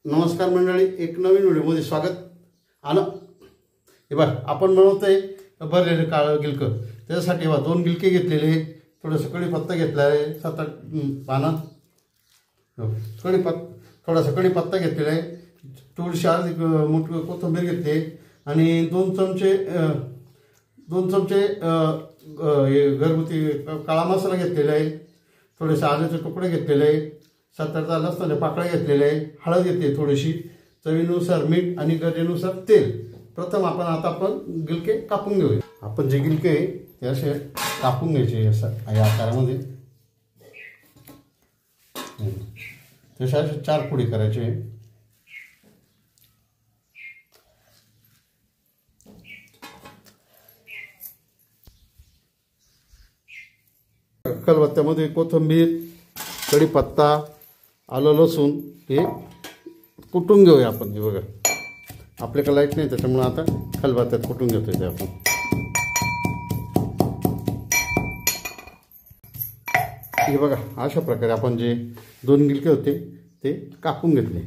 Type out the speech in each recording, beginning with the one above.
नमस्कार मंडळी, एक नवीन व्हिडिओमध्ये स्वागत. आणि हे बघ, आपण बनवतोय भरलेले काळं गिलकं. त्याच्यासाठी बघा 2 गिलके घेतलेले, थोडंसं कढीपत्ता घेतला आहे, 7-8 पानं, थोडासा कढीपत्ता घेतलेला आहे, थोडीशी मोठी कोथिंबीर घेतली आणि 2 चमचे घरगुती काळा मसाला घेतलेला आहे, थोडेसे आल्याचे तुकडे घेतलेले आहे, 7-8 लसणाच्या पाकळ्या घेतलेल्या आहे, हळद घेतली थोडीशी, चवीनुसार मीठ आणि गरजेनुसार तेल. प्रथम आपण गिलके कापून घेऊया. आपण जे गिलके आहे ते असे कापून घ्यायचे असं या आकारामध्ये. तसे असे 4 फोडी करायचे. खलबत्त्यामध्ये कोथिंबीर, कढीपत्ता, आलं लसूण हे कुटून घेऊया आपण. हे बघा, आपल्याकडे लाईट नाही त्याच्यामुळे आता खलबत्त्यात कुटून घेतोय ते आपण. हे बघा, अशा प्रकारे आपण जे 2 गिलके होते ते कापून घेतले.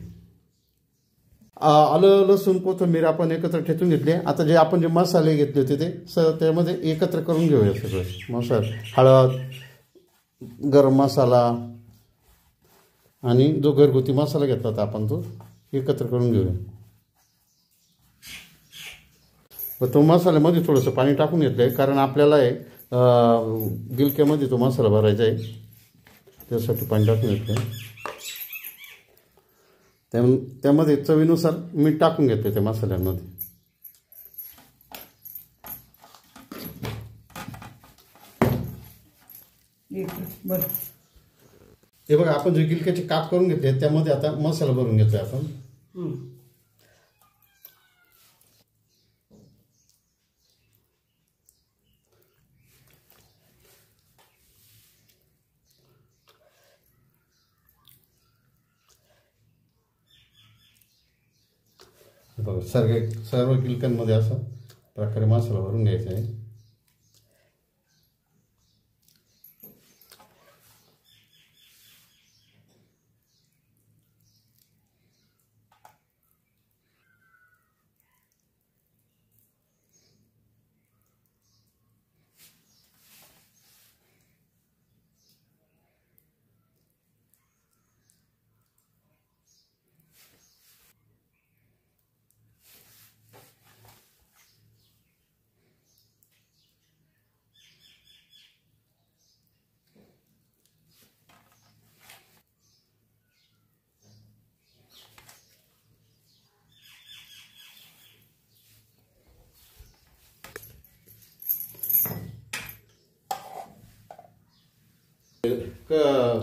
आलं लसूण कोथिंबीर आपण एकत्र ठेचून घेतले. आता जे आपण मसाले घेतले होते ते त्यामध्ये एकत्र करून घेऊया सगळं मसाले. हळद, गरम मसाला आणि जो घरगुती मसाला घेतला होता आपण तो एकत्र करून घेऊया. व तो मसाल्यामध्ये थोडंसं पाणी टाकून घेतलं आहे, कारण आपल्याला गिलक्यामध्ये तो मसाला भरायचा आहे, त्यासाठी पाणी टाकून घेतलं आहे. त्यामध्ये चवीनुसार मीठ टाकून घेतलं त्या मसाल्यांमध्ये. हे बघा, आपण जे गिलक्याचे काप करून घेतले त्यामध्ये आता मसाला भरून घेतोय आपण. बघा, सर्व गिलक्यांमध्ये असा प्रकारे मसाला भरून घ्यायचा आहे.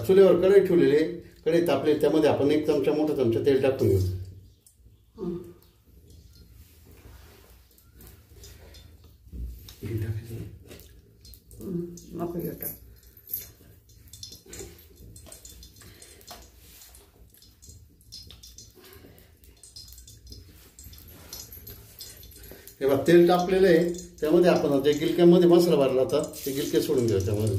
चुलीवर कढई ठेवलेली, कढई तापली, त्यामध्ये आपण 1 चमचा मोठा चमचा तेल टाकून घेऊ. तेव्हा तेल टाकलेलं आहे, त्यामध्ये आपण जे गिलक्यामध्ये मसाला भरला होता ते गिलके सोडून घेऊ त्यामध्ये.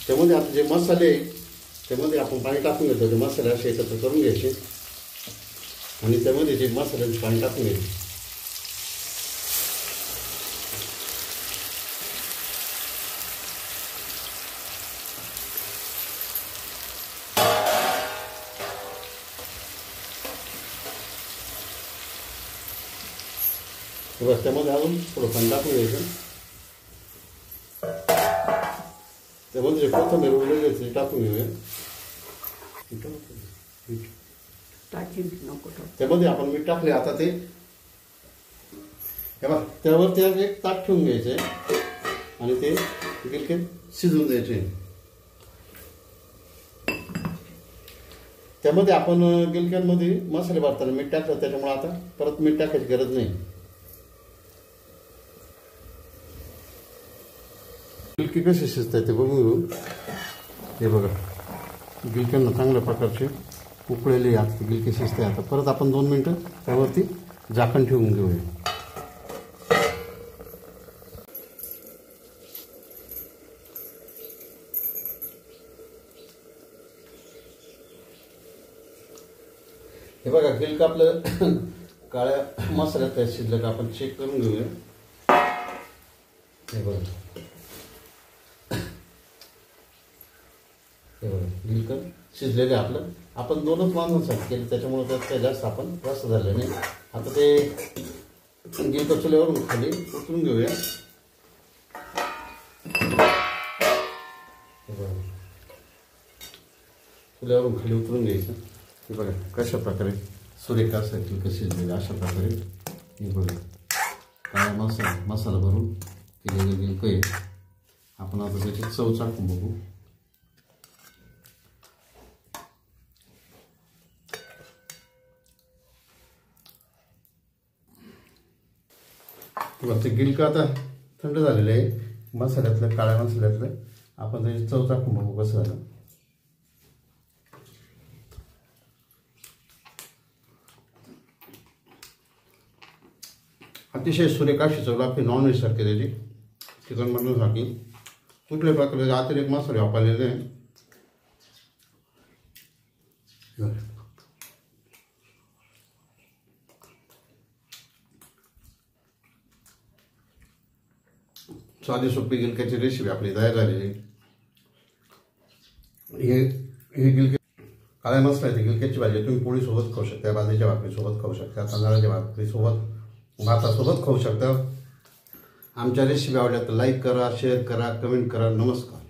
त्यामध्ये आता जे मसाले त्यामध्ये आपण पाणी टाकून घेतो. ते मसाले असे एकत्र करून घ्यायचे आणि त्यामध्ये जे मसाल्याचे पाणी टाकून घ्यायचे. बस, त्यामध्ये अजून थोडं पाणी टाकून घ्यायचं. त्यामध्ये जे कोथिंबीर उरलेली ते टाकून घेऊया. त्यामध्ये आपण मीठ टाकले. आता ते त्यावरती एक ताट ठेवून घ्यायचे आणि ते गिलके शिजवून द्यायचे. त्यामध्ये आपण गिलक्यांमध्ये मसाले भरताना मीठ टाकलं, त्याच्यामुळे आता परत मीठ टाकायची गरज नाही. गिलके कसे शिजतात ते बघून घेऊ. हे बघा, गिलक्यांना चांगल्या प्रकारचे उकळलेले गिलके शिजते. आता परत आपण 2 मिनिटं त्यावरती झाकण ठेवून घेऊया. गिलक आपलं काळ्या मसाल्यात शिजलं का आपण चेक करून घेऊया. हे बघा गिलक शिजलेलं आहे आपलं. आपण 2च माणसांसाठी केलं त्याच्यामुळे त्यात काही जास्त आपण रस झालं नाही. आता ते गिलक चुल्यावरून खाली उतरून घेऊया. चुल्यावरून खाली उतरून घ्यायचं. हे बघा कशा प्रकारे सुरेख असं गिलक शिजलेलं अशा प्रकारे. हे बघा काळा मसाला भरून केलेलं गिलक आहे. आपण आता त्याची चव चाखून बघू. ते गिलक आता थंड झालेलं आहे मसाल्यातलं, काळ्या मसाल्यातलं. आपण त्याची चव चाखून बघू कसं झालं. अतिशय सुरेख अशी चव लागते नॉनव्हेज सारखे त्याची, चिकन बनवण्यासाठी. कुठल्याही प्रकारचे अतिरेक मसाले वापरलेले आहे. साधी सोपी गिलक्याची रेसिपी आपली तयार झालेली. हे गिलके काळ्या मसाल्याची गिलक्याची भाजी तुम्ही पोळीसोबत खाऊ शकता, बाजरीच्या भाकरीसोबत खाऊ शकता, तांदळाच्या भाकरीसोबत, भातासोबत खाऊ शकता. आमच्या रेसिपी आवडल्या तर लाईक करा, शेअर करा, कमेंट करा. नमस्कार.